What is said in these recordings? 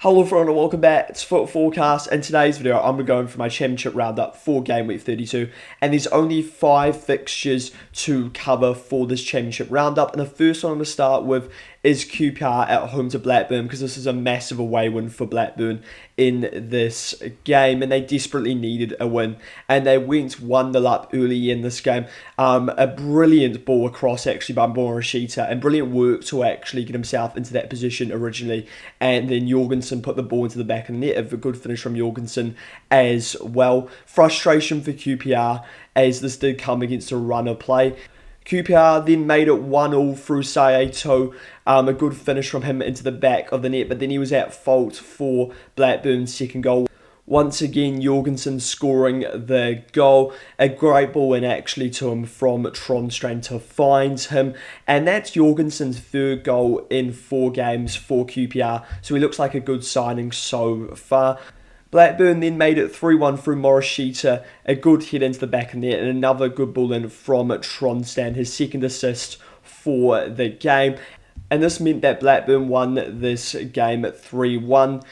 Hello everyone and welcome back. It's Foot Forecast. In today's video, I'm going for my championship roundup for game week 32, and there's only 5 fixtures to cover for this championship roundup. And the first one I'm going to start with is QPR at home to Blackburn, because this is a massive away win for Blackburn in this game, and they desperately needed a win, and they went 1-0 up early in this game. A brilliant ball across actually by Morishita, and brilliant work to actually get himself into that position originally, and then Jorgensen put the ball into the back of the net. A good finish from Jorgensen as well. Frustration for QPR as this did come against a run of play. QPR then made it 1-0 through Saeto. A good finish from him into the back of the net, but then he was at fault for Blackburn's second goal. Once again, Jorgensen scoring the goal. A great ball in actually to him from Tronstrand to find him. And that's Jorgensen's third goal in 4 games for QPR. So he looks like a good signing so far. Blackburn then made it 3-1 through Morishita, a good hit into the back of the net, and another good ball in from Tronstrand, his second assist for the game. And this meant that Blackburn won this game at 3-1.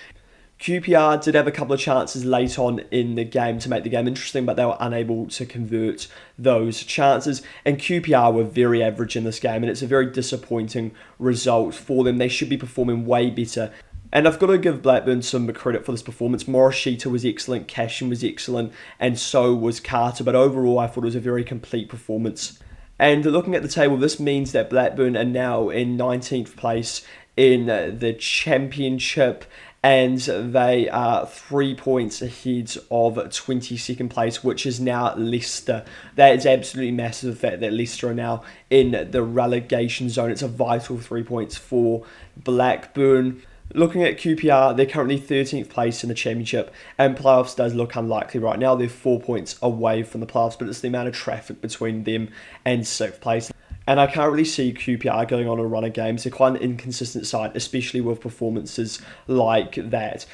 QPR did have a couple of chances late on in the game to make the game interesting, but they were unable to convert those chances. And QPR were very average in this game, and it's a very disappointing result for them. They should be performing way better. And I've got to give Blackburn some credit for this performance. Morishita was excellent, Cashin was excellent, and so was Carter. But overall, I thought it was a very complete performance. And looking at the table, this means that Blackburn are now in 19th place in the Championship, and they are 3 points ahead of 22nd place, which is now Leicester. That is absolutely massive, the fact that Leicester are now in the relegation zone. It's a vital 3 points for Blackburn. Looking at QPR, they're currently 13th place in the Championship, and playoffs does look unlikely right now. They're 4 points away from the playoffs, but it's the amount of traffic between them and 6th place. And I can't really see QPR going on a run of games. They're quite an inconsistent side, especially with performances like that.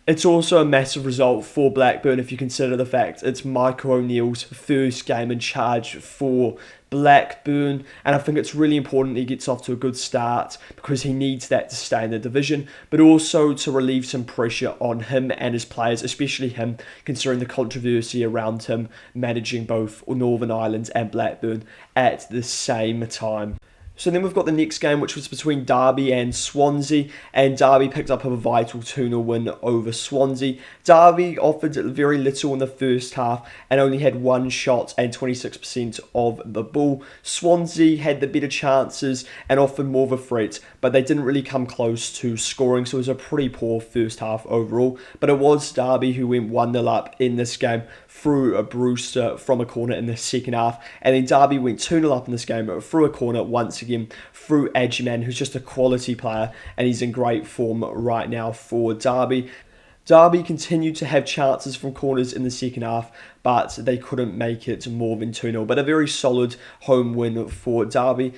It's also a massive result for Blackburn if you consider the fact it's Michael O'Neill's first game in charge for Blackburn, and I think it's really important he gets off to a good start because he needs that to stay in the division, but also to relieve some pressure on him and his players, especially him, considering the controversy around him managing both Northern Ireland and Blackburn at the same time. So then we've got the next game, which was between Derby and Swansea, and Derby picked up a vital 2-0 win over Swansea. Derby offered very little in the first half and only had 1 shot and 26% of the ball. Swansea had the better chances and offered more of a threat, but they didn't really come close to scoring, so it was a pretty poor first half overall. But it was Derby who went 1-0 up in this game through a Brewster from a corner in the second half, and then Derby went 2-0 up in this game through a corner once again through Adjiman, who's just a quality player, and he's in great form right now for Derby. Derby continued to have chances from corners in the second half, but they couldn't make it more than 2-0, but a very solid home win for Derby.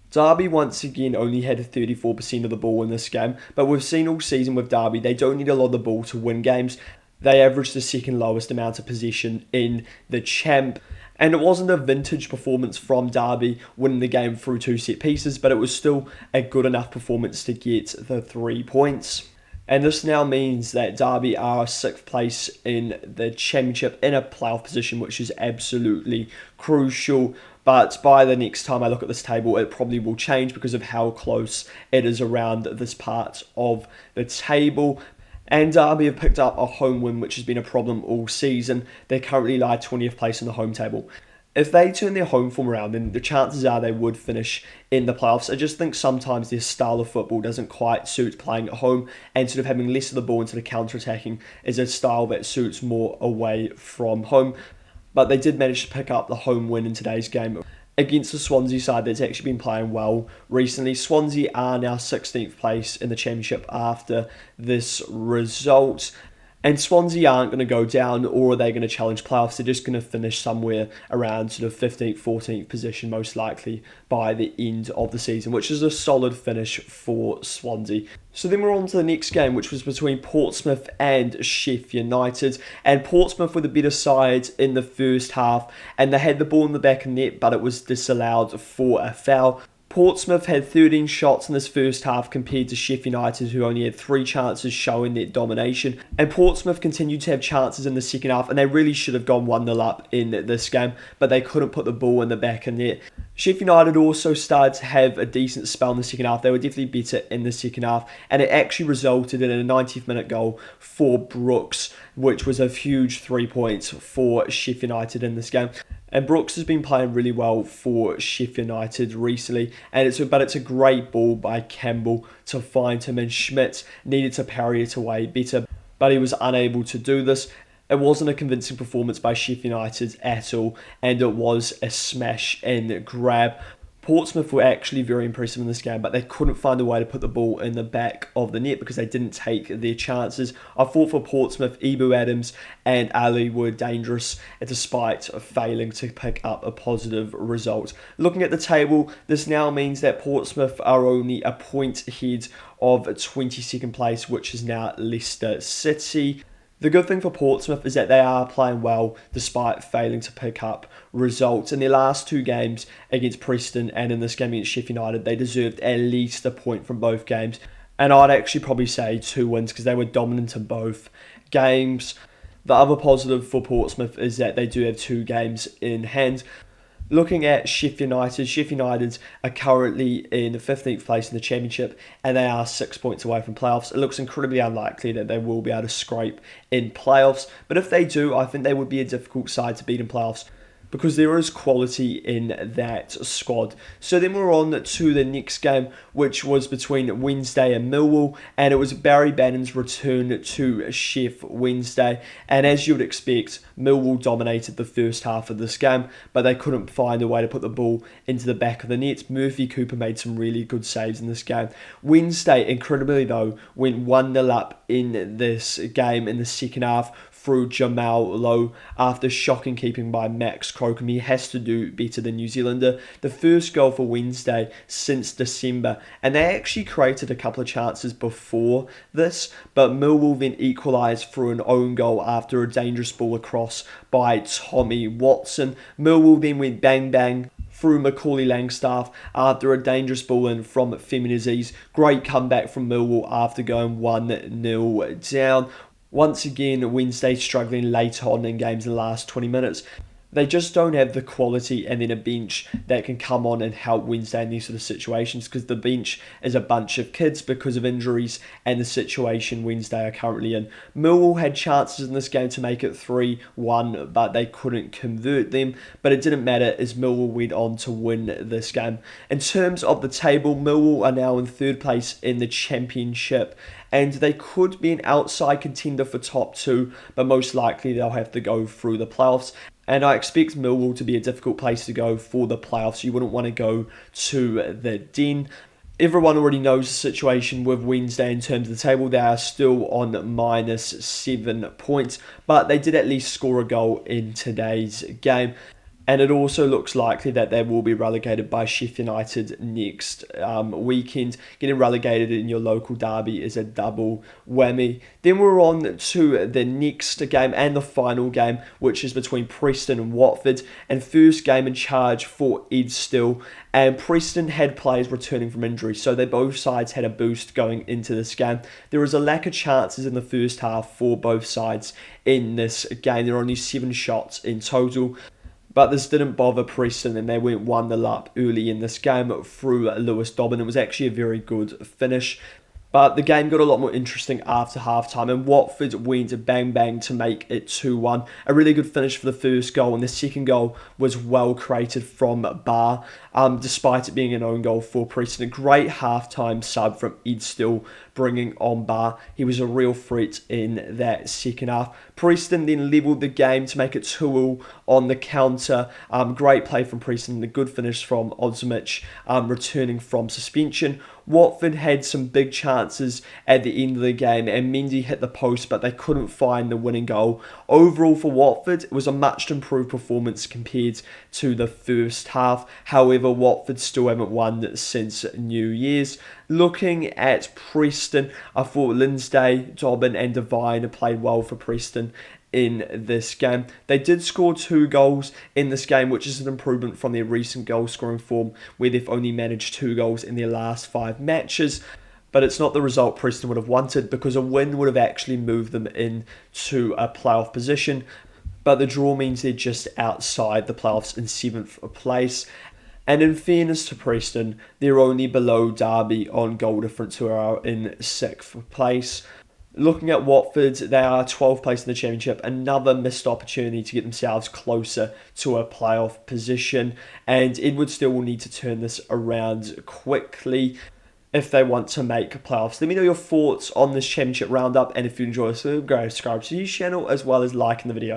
Derby once again only had 34% of the ball in this game, but we've seen all season with Derby, they don't need a lot of the ball to win games. They averaged the second lowest amount of possession in the Champ. And it wasn't a vintage performance from Derby winning the game through 2 set pieces, but it was still a good enough performance to get the 3 points. And this now means that Derby are 6th place in the Championship in a playoff position, which is absolutely crucial. But by the next time I look at this table, it probably will change because of how close it is around this part of the table. And Derby have picked up a home win, which has been a problem all season. They currently lie 20th place in the home table. If they turn their home form around, then the chances are they would finish in the playoffs. I just think sometimes their style of football doesn't quite suit playing at home, and sort of having less of the ball instead of counter-attacking is a style that suits more away from home. But they did manage to pick up the home win in today's game against the Swansea side that's actually been playing well recently. Swansea are now 16th place in the Championship after this result. And Swansea aren't going to go down, or are they going to challenge playoffs? They're just going to finish somewhere around sort of 15th, 14th position, most likely, by the end of the season, which is a solid finish for Swansea. So then we're on to the next game, which was between Portsmouth and Sheffield United. And Portsmouth were the better side in the first half, and they had the ball in the back of the net, but it was disallowed for a foul. Portsmouth had 13 shots in this first half compared to Sheffield United, who only had 3 chances, showing their domination. And Portsmouth continued to have chances in the second half, and they really should have gone 1-0 up in this game, but they couldn't put the ball in the back of net. Sheffield United also started to have a decent spell in the second half. They were definitely better in the second half, and it actually resulted in a 90th minute goal for Brooks, which was a huge 3 points for Sheffield United in this game. And Brooks has been playing really well for Sheffield United recently, and it's a great ball by Campbell to find him, and Schmidt needed to parry it away better, but he was unable to do this. It wasn't a convincing performance by Sheffield United at all, and it was a smash and grab. Portsmouth were actually very impressive in this game, but they couldn't find a way to put the ball in the back of the net because they didn't take their chances. I thought for Portsmouth, Ibu Adams and Ali were dangerous despite failing to pick up a positive result. Looking at the table, this now means that Portsmouth are only a point ahead of 22nd place, which is now Leicester City. The good thing for Portsmouth is that they are playing well despite failing to pick up results. In their last 2 games against Preston and in this game against Sheffield United, they deserved at least a point from both games. And I'd actually probably say 2 wins because they were dominant in both games. The other positive for Portsmouth is that they do have 2 games in hand. Looking at Sheffield United are currently in the 15th place in the Championship, and they are 6 points away from playoffs. It looks incredibly unlikely that they will be able to scrape in playoffs, but if they do, I think they would be a difficult side to beat in playoffs, because there is quality in that squad. So then we're on to the next game, which was between Wednesday and Millwall, and it was Barry Bannon's return to Sheff Wednesday. And as you would expect, Millwall dominated the first half of this game, but they couldn't find a way to put the ball into the back of the net. Murphy Cooper made some really good saves in this game. Wednesday, incredibly though, went 1-0 up in this game in the second half through Jamal Lowe after shocking keeping by Max Crocombe. He has to do better than New Zealander. The first goal for Wednesday since December, and they actually created a couple of chances before this, but Millwall then equalised through an own goal after a dangerous ball across by Tommy Watson. Millwall then went bang bang through Macaulay Langstaff after a dangerous ball in from Femi Aziz. Great comeback from Millwall after going 1-0 down. Once again, Wednesday struggling later on in games in the last 20 minutes. They just don't have the quality and then a bench that can come on and help Wednesday in these sort of situations, because the bench is a bunch of kids because of injuries and the situation Wednesday are currently in. Millwall had chances in this game to make it 3-1, but they couldn't convert them. But it didn't matter as Millwall went on to win this game. In terms of the table, Millwall are now in 3rd place in the Championship, and they could be an outside contender for top 2, but most likely they'll have to go through the playoffs. And I expect Millwall to be a difficult place to go for the playoffs. You wouldn't want to go to the Den. Everyone already knows the situation with Wednesday in terms of the table. They are still on -7 points, but they did at least score a goal in today's game. And it also looks likely that they will be relegated by Sheffield United next weekend. Getting relegated in your local derby is a double whammy. Then we're on to the next game and the final game, which is between Preston and Watford. And first game in charge for Ed Still. And Preston had players returning from injury, so both sides had a boost going into this game. There was a lack of chances in the first half for both sides in this game. There were only 7 shots in total. But this didn't bother Preston, and they went 1-0 up early in this game through Lewis Dobbin. It was actually a very good finish. But the game got a lot more interesting after half-time, and Watford went bang-bang to make it 2-1. A really good finish for the first goal, and the second goal was well created from Barr, despite it being an own goal for Preston. A great half-time sub from Ed Still, bringing on Barr. He was a real threat in that second half. Preston then levelled the game to make it 2-2 on the counter. Great play from Preston, a good finish from Odzimic, returning from suspension. Watford had some big chances at the end of the game, and Mendy hit the post, but they couldn't find the winning goal. Overall for Watford, it was a much improved performance compared to the first half. However, Watford still haven't won since New Year's. Looking at Preston, I thought Linsday, Dobbin and Devine played well for Preston in this game. They did score 2 goals in this game, which is an improvement from their recent goal scoring form, where they've only managed 2 goals in their last 5 matches. But it's not the result Preston would have wanted, because a win would have actually moved them into a playoff position. But the draw means they're just outside the playoffs in 7th place. And in fairness to Preston, they're only below Derby on goal difference, who are in 6th place. Looking at Watford, they are 12th place in the Championship, another missed opportunity to get themselves closer to a playoff position, and Edward still will need to turn this around quickly if they want to make playoffs. Let me know your thoughts on this Championship roundup, and if you enjoy this video, go subscribe to the channel as well as liking the video.